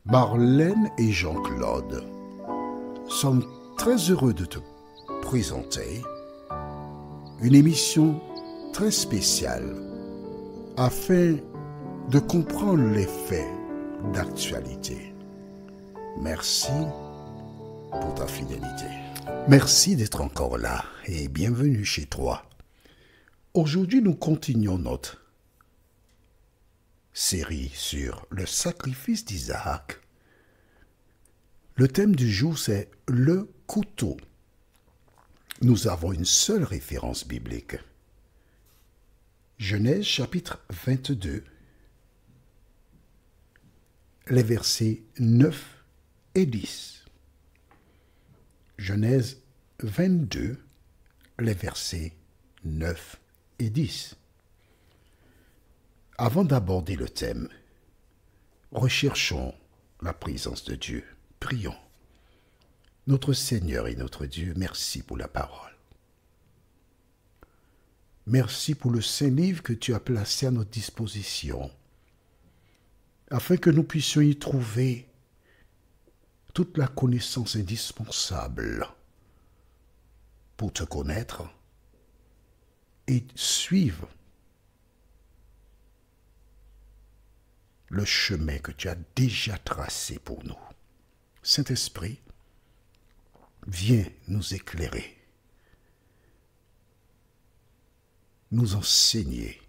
Marlène et Jean-Claude sommes très heureux de te présenter une émission très spéciale afin de comprendre les faits d'actualité. Merci pour ta fidélité. Merci d'être encore là et bienvenue chez toi. Aujourd'hui, nous continuons notre série sur le sacrifice d'Isaac. Le thème du jour, c'est le couteau. Nous avons une seule référence biblique. Genèse chapitre 22, les versets 9 et 10. Genèse 22, les versets 9 et 10. Avant d'aborder le thème, recherchons la présence de Dieu. Prions. Notre Seigneur et notre Dieu, merci pour la parole. Merci pour le Saint-Livre que tu as placé à notre disposition, afin que nous puissions y trouver toute la connaissance indispensable pour te connaître et suivre le chemin que tu as déjà tracé pour nous. Saint-Esprit, viens nous éclairer, nous enseigner.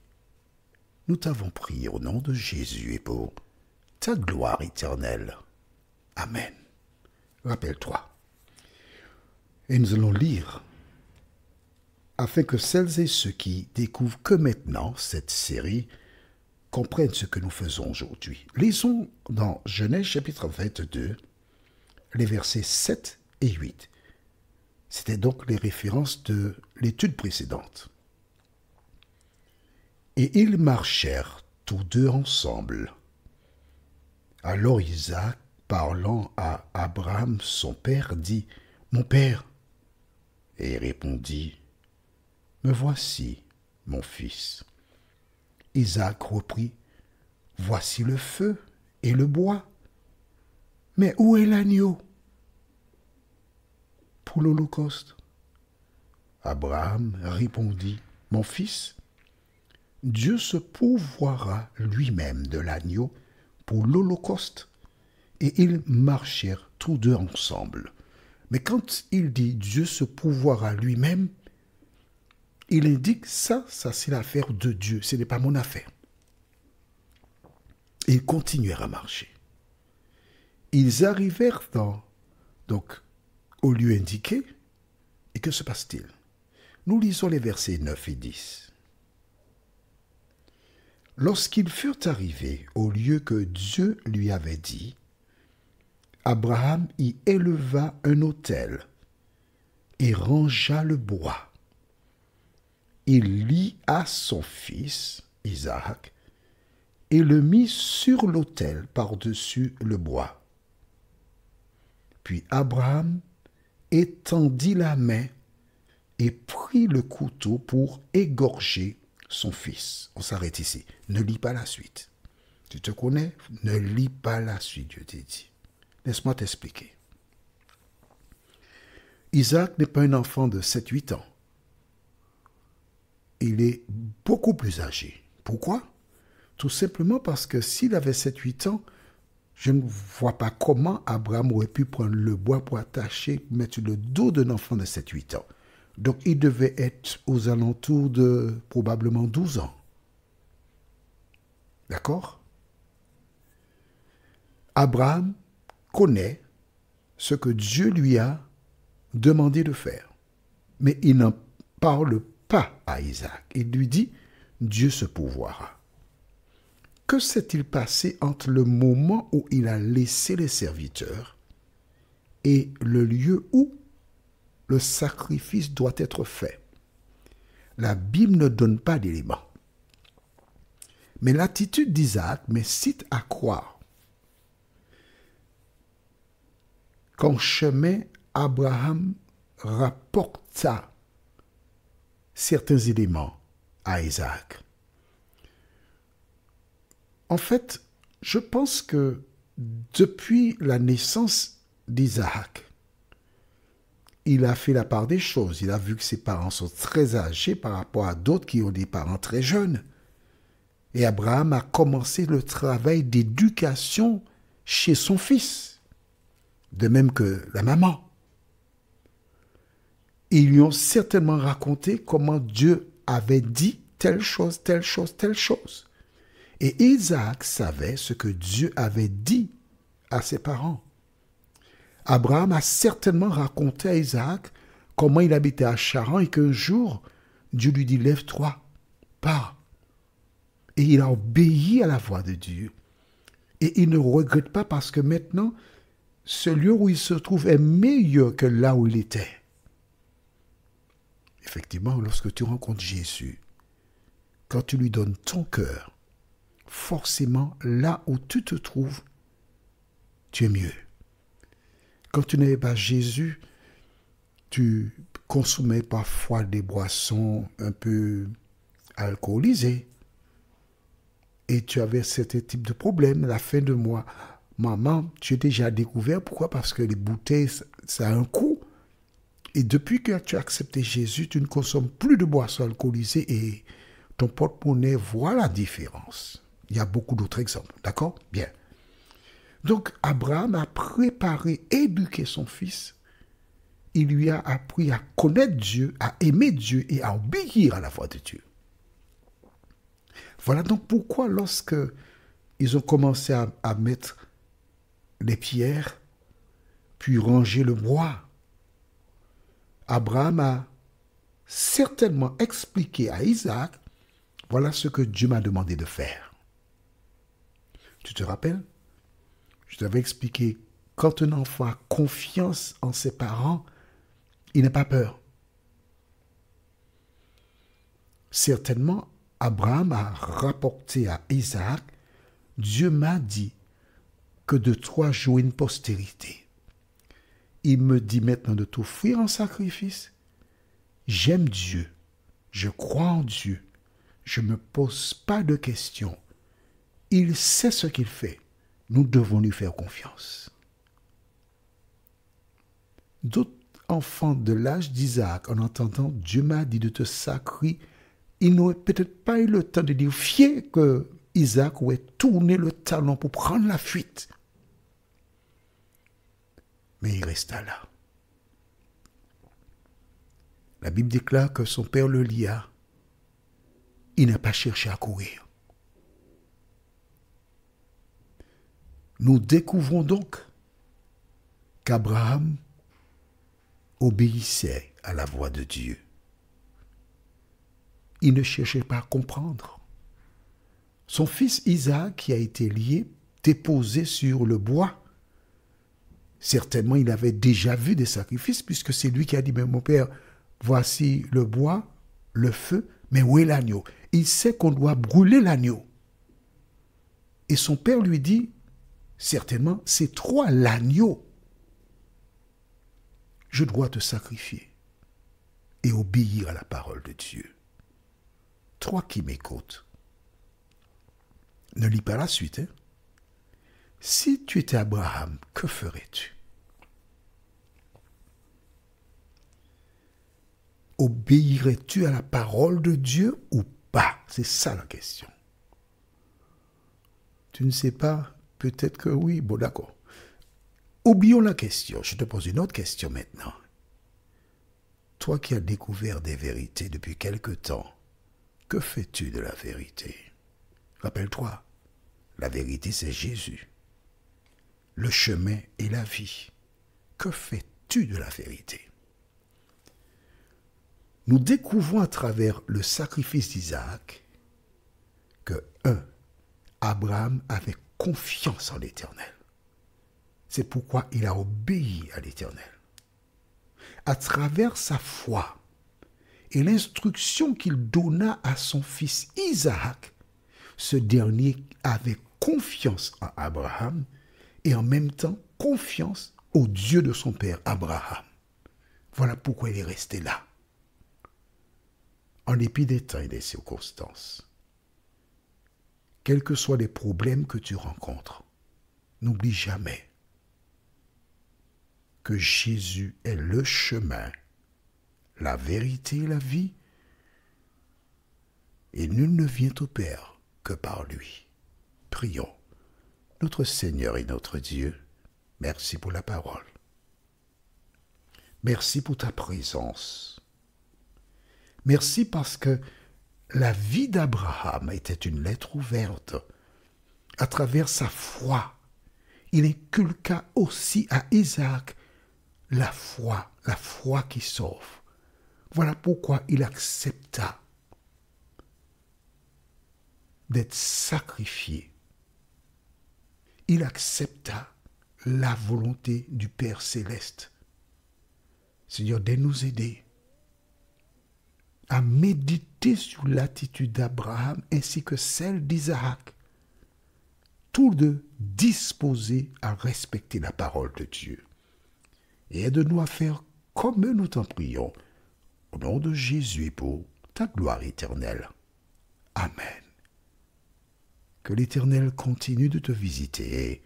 Nous t'avons prié au nom de Jésus et pour ta gloire éternelle. Amen. Rappelle-toi. Et nous allons lire afin que celles et ceux qui découvrent que maintenant cette série comprennent ce que nous faisons aujourd'hui. Lisons dans Genèse chapitre 22, les versets 7 et 8. C'était donc les références de l'étude précédente. Et ils marchèrent tous deux ensemble. Alors Isaac, parlant à Abraham, son père, dit, « Mon père !» Et il répondit, « Me voici, mon fils. » Isaac reprit, « Voici le feu et le bois. Mais où est l'agneau pour l'holocauste ?» Abraham répondit, « Mon fils, Dieu se pourvoira lui-même de l'agneau pour l'holocauste. » Et ils marchèrent tous deux ensemble. Mais quand il dit « Dieu se pourvoira lui-même », il indique ça c'est l'affaire de Dieu, ce n'est pas mon affaire. Ils continuèrent à marcher. Ils arrivèrent donc au lieu indiqué, et que se passe-t-il? Nous lisons les versets 9 et 10. Lorsqu'ils furent arrivés au lieu que Dieu lui avait dit, Abraham y éleva un autel et rangea le bois. Il lia son fils, Isaac, et le mit sur l'autel par-dessus le bois. Puis Abraham étendit la main et prit le couteau pour égorger son fils. On s'arrête ici. Ne lis pas la suite. Tu te connais? Ne lis pas la suite, Dieu t'a dit. Laisse-moi t'expliquer. Isaac n'est pas un enfant de 7-8 ans. Il est beaucoup plus âgé. Pourquoi? Tout simplement parce que s'il avait 7-8 ans, je ne vois pas comment Abraham aurait pu prendre le bois pour attacher, mettre sur le dos d'un enfant de 7-8 ans. Donc il devait être aux alentours de probablement 12 ans. D'accord? Abraham connaît ce que Dieu lui a demandé de faire. Mais il n'en parle pas à Isaac. Il lui dit, Dieu se pourvoira. Que s'est-il passé entre le moment où il a laissé les serviteurs et le lieu où le sacrifice doit être fait? La Bible ne donne pas d'éléments. Mais l'attitude d'Isaac m'incite à croire qu'en chemin, Abraham rapporta certains éléments à Isaac. En fait, je pense que depuis la naissance d'Isaac, il a fait la part des choses. Il a vu que ses parents sont très âgés par rapport à d'autres qui ont des parents très jeunes. Et Abraham a commencé le travail d'éducation chez son fils, de même que la maman. Ils lui ont certainement raconté comment Dieu avait dit telle chose, telle chose, telle chose. Et Isaac savait ce que Dieu avait dit à ses parents. Abraham a certainement raconté à Isaac comment il habitait à Charan et qu'un jour, Dieu lui dit « Lève-toi, pars ». Et il a obéi à la voix de Dieu. Et il ne regrette pas parce que maintenant, ce lieu où il se trouve est meilleur que là où il était. Effectivement, lorsque tu rencontres Jésus, quand tu lui donnes ton cœur, forcément, là où tu te trouves, tu es mieux. Quand tu n'avais pas Jésus, tu consommais parfois des boissons un peu alcoolisées. Et tu avais certain type de problème. À la fin de mois, maman, tu es déjà découvert. Pourquoi? Parce que les bouteilles, ça a un coût. Et depuis que tu as accepté Jésus, tu ne consommes plus de boissons alcoolisées et ton porte-monnaie voit la différence. Il y a beaucoup d'autres exemples. D'accord? Bien. Donc, Abraham a préparé, éduqué son fils. Il lui a appris à connaître Dieu, à aimer Dieu et à obéir à la voix de Dieu. Voilà donc pourquoi lorsque ils ont commencé à mettre les pierres, puis ranger le bois, Abraham a certainement expliqué à Isaac, voilà ce que Dieu m'a demandé de faire. Tu te rappelles? Je t'avais expliqué, quand un enfant a confiance en ses parents, il n'a pas peur. Certainement, Abraham a rapporté à Isaac, Dieu m'a dit que de toi j'aurai une postérité. Il me dit maintenant de t'offrir en sacrifice. J'aime Dieu, je crois en Dieu, je ne me pose pas de questions. Il sait ce qu'il fait. Nous devons lui faire confiance. D'autres enfants de l'âge d'Isaac, en entendant Dieu m'a dit de te sacrifier, ils n'auraient peut-être pas eu le temps de dire fier que Isaac aurait tourné le talon pour prendre la fuite. Mais il resta là. La Bible déclare que son père le lia. Il n'a pas cherché à courir. Nous découvrons donc qu'Abraham obéissait à la voix de Dieu. Il ne cherchait pas à comprendre. Son fils Isaac, qui a été lié, déposé sur le bois, certainement il avait déjà vu des sacrifices, puisque c'est lui qui a dit, mais mon père, voici le bois, le feu, mais où est l'agneau? Il sait qu'on doit brûler l'agneau. Et son père lui dit, certainement, c'est toi l'agneau. Je dois te sacrifier et obéir à la parole de Dieu. Toi qui m'écoutes, ne lis pas la suite. Hein? Si tu étais Abraham, que ferais-tu? Obéirais-tu à la parole de Dieu ou pas? C'est ça la question. Tu ne sais pas? Peut-être que oui. Bon, d'accord. Oublions la question. Je te pose une autre question maintenant. Toi qui as découvert des vérités depuis quelque temps, que fais-tu de la vérité? Rappelle-toi, la vérité c'est Jésus. Le chemin et la vie. Que fais-tu de la vérité? Nous découvrons à travers le sacrifice d'Isaac que, Abraham avait confiance en l'Éternel. C'est pourquoi il a obéi à l'Éternel. À travers sa foi et l'instruction qu'il donna à son fils Isaac, ce dernier avait confiance en Abraham et en même temps confiance au Dieu de son père Abraham. Voilà pourquoi il est resté là. En dépit des temps et des circonstances, quels que soient les problèmes que tu rencontres, N'oublie jamais que Jésus est le chemin, la vérité et la vie, et nul ne vient au Père que par lui. Prions. Notre Seigneur et notre Dieu, merci pour la parole. Merci pour ta présence. Merci parce que la vie d'Abraham était une lettre ouverte. À travers sa foi, il inculqua aussi à Isaac la foi qui sauve. Voilà pourquoi il accepta d'être sacrifié. Il accepta la volonté du Père céleste. Seigneur, de nous aider à méditer sur l'attitude d'Abraham ainsi que celle d'Isaac, tous deux disposés à respecter la parole de Dieu. Et aide-nous à faire comme nous t'en prions, au nom de Jésus et pour ta gloire éternelle. Amen. Que l'Éternel continue de te visiter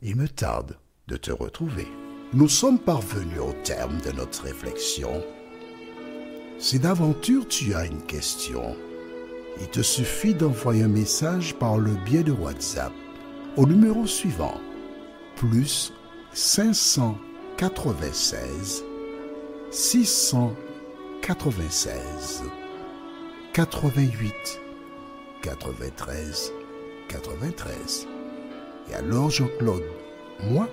et me tarde de te retrouver. Nous sommes parvenus au terme de notre réflexion. Si d'aventure tu as une question, il te suffit d'envoyer un message par le biais de WhatsApp au numéro suivant, plus 596 696 88 93 93. Et alors Jean-Claude, moi,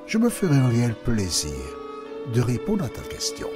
je me ferai un réel plaisir de répondre à ta question.